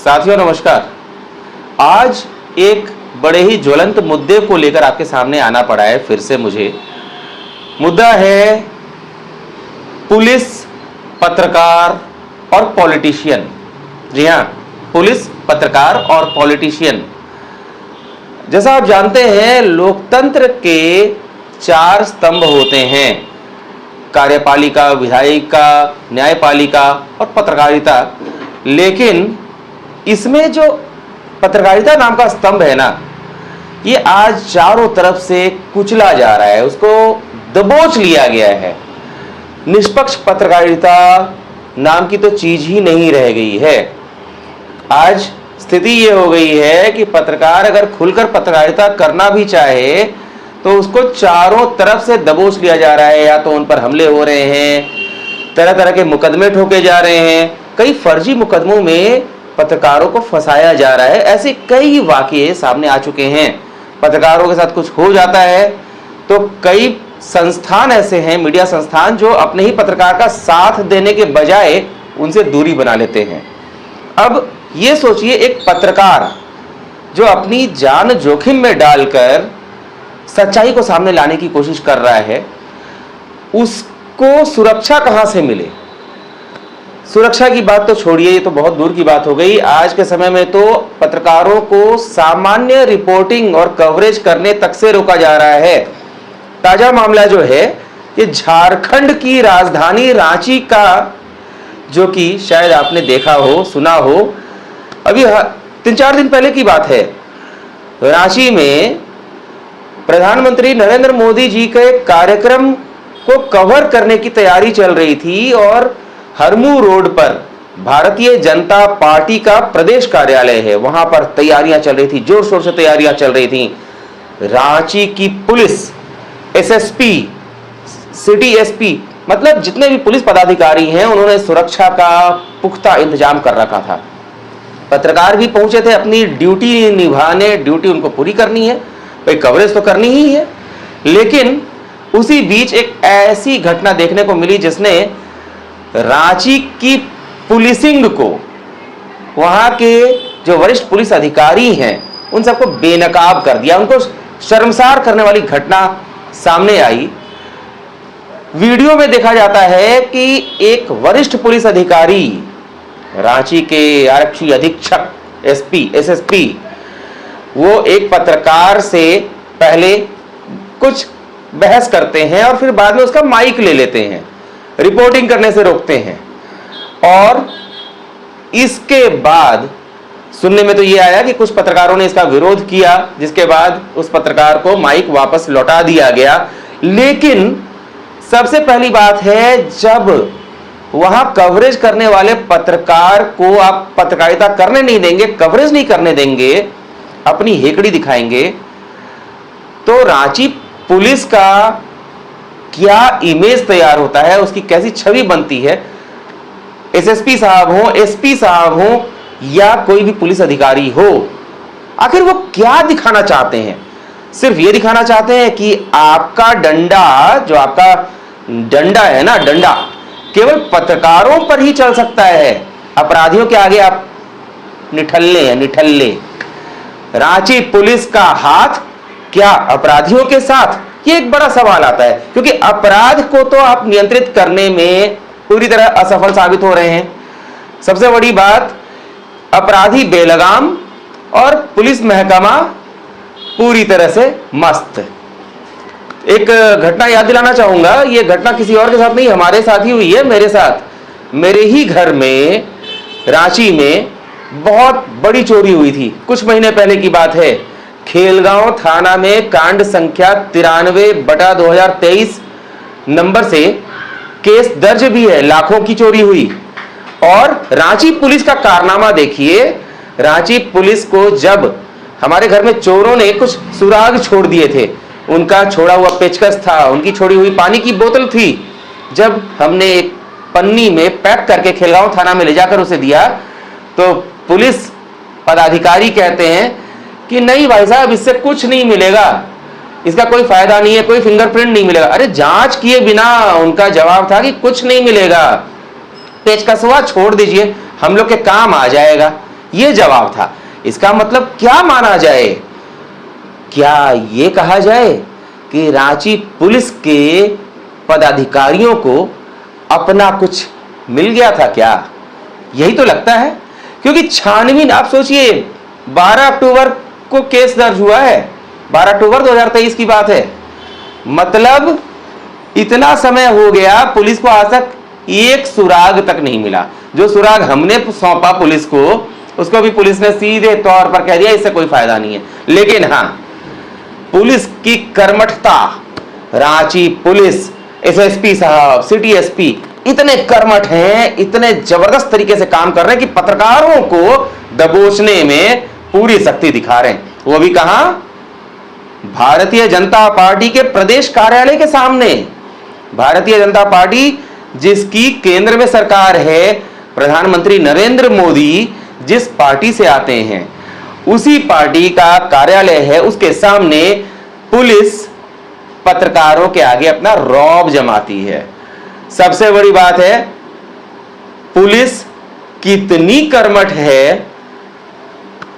साथियों नमस्कार। आज एक बड़े ही ज्वलंत मुद्दे को लेकर आपके सामने आना पड़ा है फिर से मुझे। मुद्दा है पुलिस, पत्रकार और पॉलिटिशियन। जी हाँ, पुलिस, पत्रकार और पॉलिटिशियन। जैसा आप जानते हैं, लोकतंत्र के 4 स्तंभ होते हैं: कार्यपालिका, विधायिका, न्यायपालिका और पत्रकारिता। लेकिन इसमें जो पत्रकारिता नाम का स्तंभ है ना, ये आज चारों तरफ से कुचला जा रहा है, उसको दबोच लिया गया है। निष्पक्ष पत्रकारिता नाम की तो चीज ही नहीं रह गई है। आज स्थिति ये हो गई है कि पत्रकार अगर खुलकर पत्रकारिता करना भी चाहे तो उसको चारों तरफ से दबोच लिया जा रहा है। या तो उन पर हमले हो रहे हैं, तरह तरह के मुकदमे ठोके जा रहे हैं, कई फर्जी मुकदमों में पत्रकारों को फंसाया जा रहा है। ऐसे कई वाकये सामने आ चुके हैं। पत्रकारों के साथ कुछ हो जाता है तो कई संस्थान ऐसे हैं, मीडिया संस्थान, जो अपने ही पत्रकार का साथ देने के बजाय उनसे दूरी बना लेते हैं। अब ये सोचिए, एक पत्रकार जो अपनी जान जोखिम में डालकर सच्चाई को सामने लाने की कोशिश कर रहा है, उसको सुरक्षा कहां से मिले? सुरक्षा की बात तो छोड़िए, ये तो बहुत दूर की बात हो गई। आज के समय में तो पत्रकारों को सामान्य रिपोर्टिंग और कवरेज करने तक से रोका जा रहा है। ताजा मामला जो है, ये झारखंड की राजधानी रांची का, जो कि शायद आपने देखा हो, सुना हो। अभी 3-4 दिन पहले की बात है। रांची में प्रधानमंत्री नरेंद्र मोदी जी के कार्यक्रम को कवर करने की तैयारी चल रही थी और हरमू रोड पर भारतीय जनता पार्टी का प्रदेश कार्यालय है, वहां पर तैयारियां चल रही थी, जोर शोर से तैयारियां चल रही थी। रांची की पुलिस, एसएसपी, सिटी एसपी, मतलब जितने भी पुलिस पदाधिकारी हैं, उन्होंने सुरक्षा का पुख्ता इंतजाम कर रखा था। पत्रकार भी पहुंचे थे अपनी ड्यूटी निभाने, ड्यूटी उनको पूरी करनी है, भाई कवरेज तो करनी ही है। लेकिन उसी बीच एक ऐसी घटना देखने को मिली जिसने रांची की पुलिसिंग को, वहां के जो वरिष्ठ पुलिस अधिकारी हैं, उन सबको बेनकाब कर दिया। उनको शर्मसार करने वाली घटना सामने आई। वीडियो में देखा जाता है कि एक वरिष्ठ पुलिस अधिकारी, रांची के आरक्षी अधीक्षक, एसपी, एसएसपी, वो एक पत्रकार से पहले कुछ बहस करते हैं और फिर बाद में उसका माइक ले लेते हैं, रिपोर्टिंग करने से रोकते हैं। और इसके बाद सुनने में तो ये आया कि कुछ पत्रकारों ने इसका विरोध किया, जिसके बाद उस पत्रकार को माइक वापस लौटा दिया गया। लेकिन सबसे पहली बात है, जब वहां कवरेज करने वाले पत्रकार को आप पत्रकारिता करने नहीं देंगे, कवरेज नहीं करने देंगे, अपनी हेकड़ी दिखाएंगे, तो रांची पुलिस का क्या इमेज तैयार होता है, उसकी कैसी छवि बनती है। एसएसपी साहब हो, एसपी साहब हो या कोई भी पुलिस अधिकारी हो, आखिर वो क्या दिखाना चाहते हैं? सिर्फ ये दिखाना चाहते हैं कि आपका डंडा, जो आपका डंडा है ना, डंडा केवल पत्रकारों पर ही चल सकता है, अपराधियों के आगे आप निठल्ले हैं, निठल्ले। रांची पुलिस का हाथ क्या अपराधियों के साथ? ये एक बड़ा सवाल आता है, क्योंकि अपराध को तो आप नियंत्रित करने में पूरी तरह असफल साबित हो रहे हैं। सबसे बड़ी बात, अपराधी बेलगाम और पुलिस महकमा पूरी तरह से मस्त। एक घटना याद दिलाना चाहूंगा। ये घटना किसी और के साथ नहीं, हमारे साथ ही हुई है, मेरे साथ। मेरे ही घर में रांची में बहुत बड़ी चोरी हुई थी। कुछ महीने पहले की बात है। खेलगांव थाना में कांड संख्या 93/2023 नंबर से केस दर्ज भी है। लाखों की चोरी हुई। और रांची पुलिस का कारनामा देखिए। रांची पुलिस को जब हमारे घर में चोरों ने कुछ सुराग छोड़ दिए थे, उनका छोड़ा हुआ पेचकस था, उनकी छोड़ी हुई पानी की बोतल थी, जब हमने एक पन्नी में पैक करके खेलगांव थाना में ले जाकर उसे दिया, तो पुलिस पदाधिकारी कहते हैं कि नहीं भाई साहब, इससे कुछ नहीं मिलेगा, इसका कोई फायदा नहीं है, कोई फिंगरप्रिंट नहीं मिलेगा। अरे जांच किए बिना उनका जवाब था कि कुछ नहीं मिलेगा, पेचकसवा छोड़ दीजिए, हम लोग के काम आ जाएगा। यह जवाब था। इसका मतलब क्या माना जाए? क्या यह कहा जाए कि रांची पुलिस के पदाधिकारियों को अपना कुछ मिल गया था क्या? यही तो लगता है, क्योंकि छानबीन, आप सोचिए 12 अक्टूबर को केस दर्ज हुआ है, 12 अक्टूबर 2023 की बात है। मतलब इतना समय हो गया, पुलिस को आज तक एक सुराग तक नहीं मिला। जो सुराग हमने सौंपा पुलिस को, उसको भी पुलिस ने सीधे तौर पर कह दिया इससे कोई फायदा नहीं है। लेकिन हां, पुलिस की कर्मठता, रांची पुलिस, एसएसपी साहब, सिटी एसपी इतने कर्मठ हैं, इतने जबरदस्त तरीके से काम कर रहे हैं कि पत्रकारों को दबोचने में पूरी शक्ति दिखा रहे हैं। वो भी कहां? भारतीय जनता पार्टी के प्रदेश कार्यालय के सामने। भारतीय जनता पार्टी जिसकी केंद्र में सरकार है, प्रधानमंत्री नरेंद्र मोदी जिस पार्टी से आते हैं, उसी पार्टी का कार्यालय है, उसके सामने पुलिस पत्रकारों के आगे अपना रौब जमाती है। सबसे बड़ी बात है, पुलिस कितनी कर्मठ है,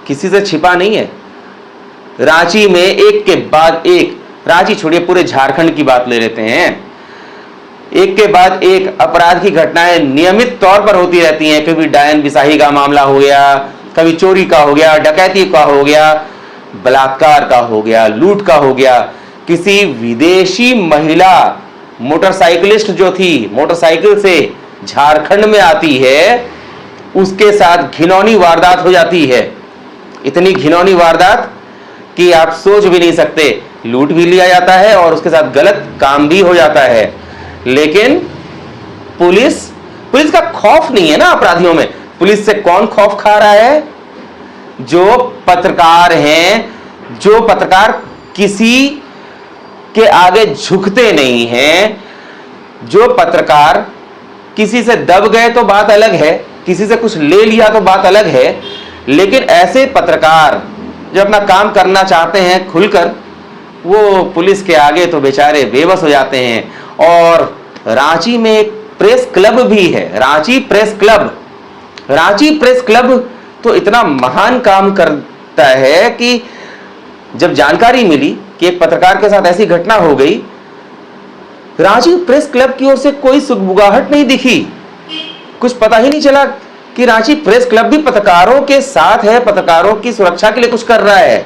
किसी से छिपा नहीं है। रांची में एक के बाद एक, रांची छोड़िए पूरे झारखंड की बात ले लेते हैं, एक के बाद एक अपराध की घटनाएं नियमित तौर पर होती रहती हैं। कभी डायन बिसाही का मामला हो गया, कभी चोरी का हो गया, डकैती का हो गया, बलात्कार का हो गया, लूट का हो गया। किसी विदेशी महिला मोटरसाइकिलिस्ट जो थी, मोटरसाइकिल से झारखंड में आती है, उसके साथ घिनौनी वारदात हो जाती है। इतनी घिनौनी वारदात कि आप सोच भी नहीं सकते। लूट भी लिया जाता है और उसके साथ गलत काम भी हो जाता है। लेकिन पुलिस का खौफ नहीं है ना अपराधियों में। पुलिस से कौन खौफ खा रहा है? जो पत्रकार हैं, जो पत्रकार किसी के आगे झुकते नहीं हैं, जो पत्रकार किसी से दब गए तो बात अलग है, किसी से कुछ ले लिया तो बात अलग है, लेकिन ऐसे पत्रकार जो अपना काम करना चाहते हैं खुलकर, वो पुलिस के आगे तो बेचारे बेबस हो जाते हैं। और रांची में एक प्रेस क्लब भी है, Ranchi press club. Ranchi press club तो इतना महान काम करता है कि जब जानकारी मिली कि एक पत्रकार के साथ ऐसी घटना हो गई, रांची प्रेस क्लब की ओर से कोई सुगबुगाहट नहीं दिखी। कुछ पता ही नहीं चला कि रांची प्रेस क्लब भी पत्रकारों के साथ है, पत्रकारों की सुरक्षा के लिए कुछ कर रहा है।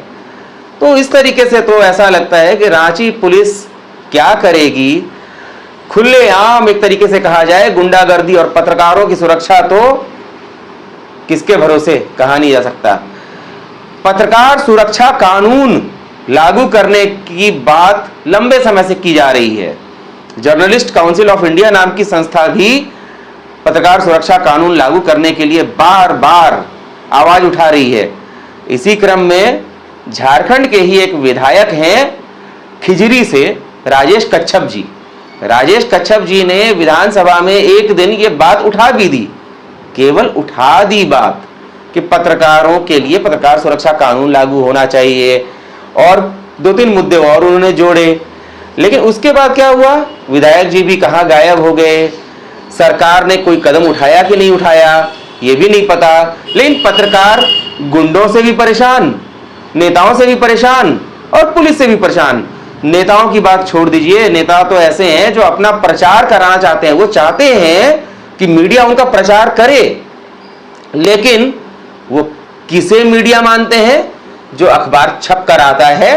तो इस तरीके से तो ऐसा लगता है कि रांची पुलिस क्या करेगी। खुलेआम एक तरीके से कहा जाए, गुंडागर्दी और पत्रकारों की सुरक्षा तो किसके भरोसे कहा नहीं जा सकता। पत्रकार सुरक्षा कानून लागू करने की बात लंबे समय से की जा रही है। जर्नलिस्ट काउंसिल ऑफ इंडिया नाम की संस्था भी पत्रकार सुरक्षा कानून लागू करने के लिए बार बार आवाज उठा रही है। इसी क्रम में झारखंड के ही एक विधायक हैं खिजरी से, राजेश कच्छप जी। राजेश कच्छप जी ने विधानसभा में एक दिन ये बात उठा भी दी, केवल उठा दी बात कि पत्रकारों के लिए पत्रकार सुरक्षा कानून लागू होना चाहिए, और 2-3 मुद्दे और उन्होंने जोड़े। लेकिन उसके बाद क्या हुआ? विधायक जी भी कहां गायब हो गए। सरकार ने कोई कदम उठाया कि नहीं उठाया ये भी नहीं पता। लेकिन पत्रकार गुंडों से भी परेशान, नेताओं से भी परेशान और पुलिस से भी परेशान। नेताओं की बात छोड़ दीजिए, नेता तो ऐसे हैं जो अपना प्रचार कराना चाहते हैं। वो चाहते हैं कि मीडिया उनका प्रचार करे, लेकिन वो किसे मीडिया मानते हैं? जो अखबार छप कर आता है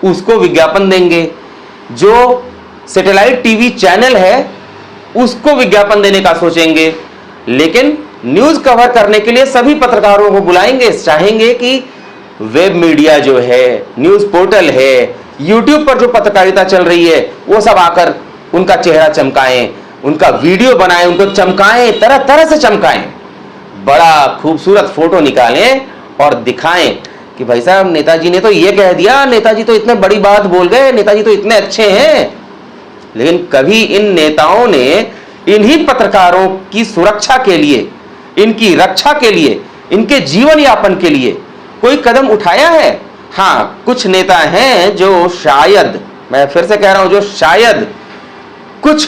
उसको विज्ञापन देंगे, जो सैटेलाइट टीवी चैनल है उसको विज्ञापन देने का सोचेंगे। लेकिन न्यूज कवर करने के लिए सभी पत्रकारों को बुलाएंगे, चाहेंगे कि वेब मीडिया जो है, न्यूज पोर्टल है, यूट्यूब पर जो पत्रकारिता चल रही है, वो सब आकर उनका चेहरा चमकाएं, उनका वीडियो बनाएं, उनको चमकाएं, तरह तरह से चमकाएं, बड़ा खूबसूरत फोटो निकालें और दिखाएं कि भाई साहब नेताजी ने तो ये कह दिया, नेताजी तो इतने बड़ी बात बोल गए, नेताजी तो इतने अच्छे हैं। लेकिन कभी इन नेताओं ने इन्हीं पत्रकारों की सुरक्षा के लिए, इनकी रक्षा के लिए, इनके जीवन यापन के लिए कोई कदम उठाया है? हाँ, कुछ नेता हैं जो शायद, मैं फिर से कह रहा हूं, जो शायद कुछ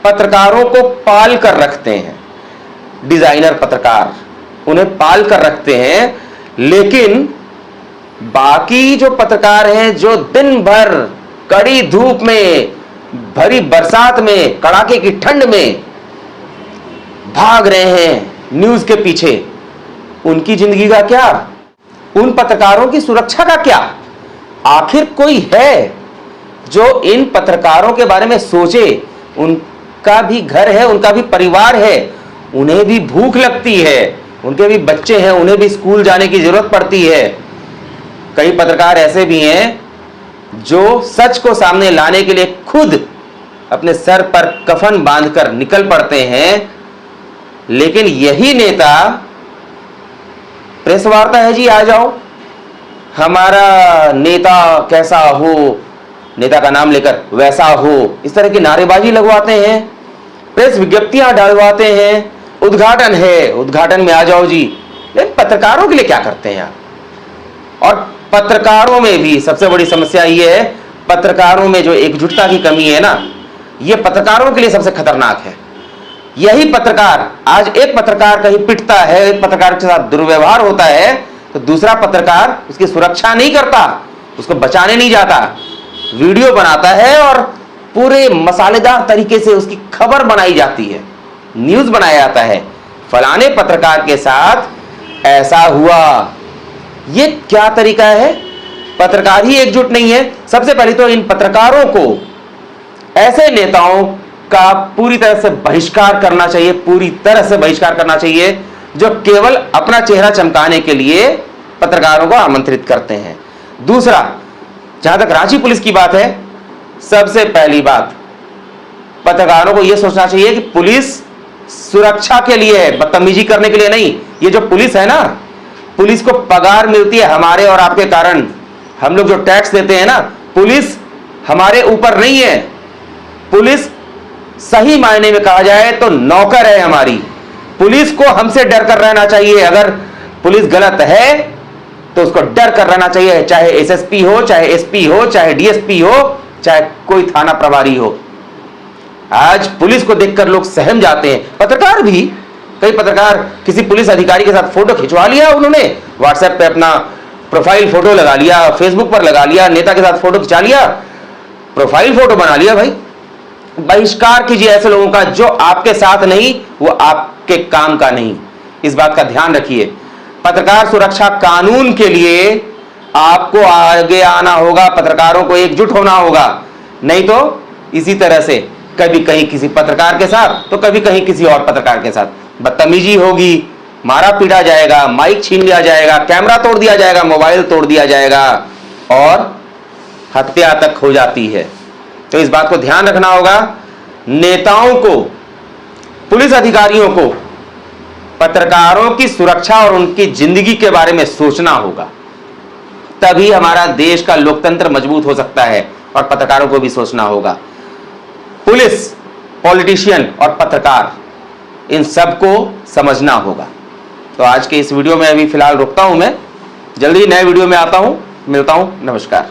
पत्रकारों को पाल कर रखते हैं। डिजाइनर पत्रकार, उन्हें पाल कर रखते हैं, लेकिन बाकी जो पत्रकार हैं जो दिन भर कड़ी धूप में, भरी बरसात में, कड़ाके की ठंड में भाग रहे हैं न्यूज के पीछे, उनकी जिंदगी का क्या? उन पत्रकारों की सुरक्षा का क्या? आखिर कोई है जो इन पत्रकारों के बारे में सोचे? उनका भी घर है, उनका भी परिवार है, उन्हें भी भूख लगती है, उनके भी बच्चे हैं, उन्हें भी स्कूल जाने की जरूरत पड़ती है। कई पत्रकार ऐसे भी हैं जो सच को सामने लाने के लिए खुद अपने सर पर कफन बांधकर निकल पड़ते हैं, लेकिन यही नेता प्रेस वार्ता है जी, आ जाओ, हमारा नेता कैसा हो, नेता का नाम लेकर वैसा हो, इस तरह की नारेबाजी लगवाते हैं, प्रेस विज्ञप्तियां डालवाते हैं, उद्घाटन है, उद्घाटन में आ जाओ जी। लेकिन पत्रकारों के लिए क्या करते हैं आप? और पत्रकारों में भी सबसे बड़ी समस्या ये है, पत्रकारों में जो एकजुटता की कमी है ना, ये पत्रकारों के लिए सबसे खतरनाक है। यही पत्रकार, आज एक पत्रकार कहीं पिटता है, एक पत्रकार के साथ दुर्व्यवहार होता है, तो दूसरा पत्रकार उसकी सुरक्षा नहीं करता, उसको बचाने नहीं जाता, वीडियो बनाता है और पूरे मसालेदार तरीके से उसकी खबर बनाई जाती है, न्यूज बनाया जाता है, फलाने पत्रकार के साथ ऐसा हुआ। ये क्या तरीका है? पत्रकार ही एकजुट नहीं है। सबसे पहले तो इन पत्रकारों को, ऐसे नेताओं का पूरी तरह से बहिष्कार करना चाहिए, पूरी तरह से बहिष्कार करना चाहिए, जो केवल अपना चेहरा चमकाने के लिए पत्रकारों को आमंत्रित करते हैं। दूसरा, जहां तक रांची पुलिस की बात है, सबसे पहली बात, पत्रकारों को यह सोचना चाहिए कि पुलिस सुरक्षा के लिए है, बदतमीजी करने के लिए नहीं। ये जो पुलिस है ना, पुलिस को पगार मिलती है हमारे और आपके कारण। हम लोग जो टैक्स देते हैं ना, पुलिस हमारे ऊपर नहीं है। पुलिस सही मायने में कहा जाए तो नौकर है हमारी। पुलिस को हमसे डर कर रहना चाहिए। अगर पुलिस गलत है तो उसको डर कर रहना चाहिए, चाहे एसएसपी हो, चाहे एसपी हो, चाहे डीएसपी हो, चाहे कोई थाना प्रभारी हो। आज पुलिस को देखकर लोग सहम जाते हैं, पत्रकार भी। कई पत्रकार किसी पुलिस अधिकारी के साथ फोटो खिंचवा लिया, उन्होंने व्हाट्सएप पे अपना प्रोफाइल फोटो लगा लिया, फेसबुक पर लगा लिया, नेता के साथ फोटो खिंचा लिया, प्रोफाइल फोटो बना लिया। भाई, बहिष्कार कीजिए ऐसे लोगों का, जो आपके साथ नहीं, वो आपके काम का नहीं। इस बात का ध्यान रखिए। पत्रकार सुरक्षा कानून के लिए आपको आगे आना होगा, पत्रकारों को एकजुट होना होगा। नहीं तो इसी तरह से कभी कहीं किसी पत्रकार के साथ, तो कभी कहीं किसी और पत्रकार के साथ बदतमीजी होगी, मारा पीटा जाएगा, माइक छीन लिया जाएगा, कैमरा तोड़ दिया जाएगा, मोबाइल तोड़ दिया जाएगा और हत्या तक हो जाती है। तो इस बात को ध्यान रखना होगा। नेताओं को, पुलिस अधिकारियों को पत्रकारों की सुरक्षा और उनकी जिंदगी के बारे में सोचना होगा, तभी हमारा देश का लोकतंत्र मजबूत हो सकता है। और पत्रकारों को भी सोचना होगा। पुलिस, पॉलिटिशियन और पत्रकार, इन सबको समझना होगा। तो आज के इस वीडियो में अभी फिलहाल रुकता हूं मैं, जल्दी नए वीडियो में आता हूं, मिलता हूं, नमस्कार।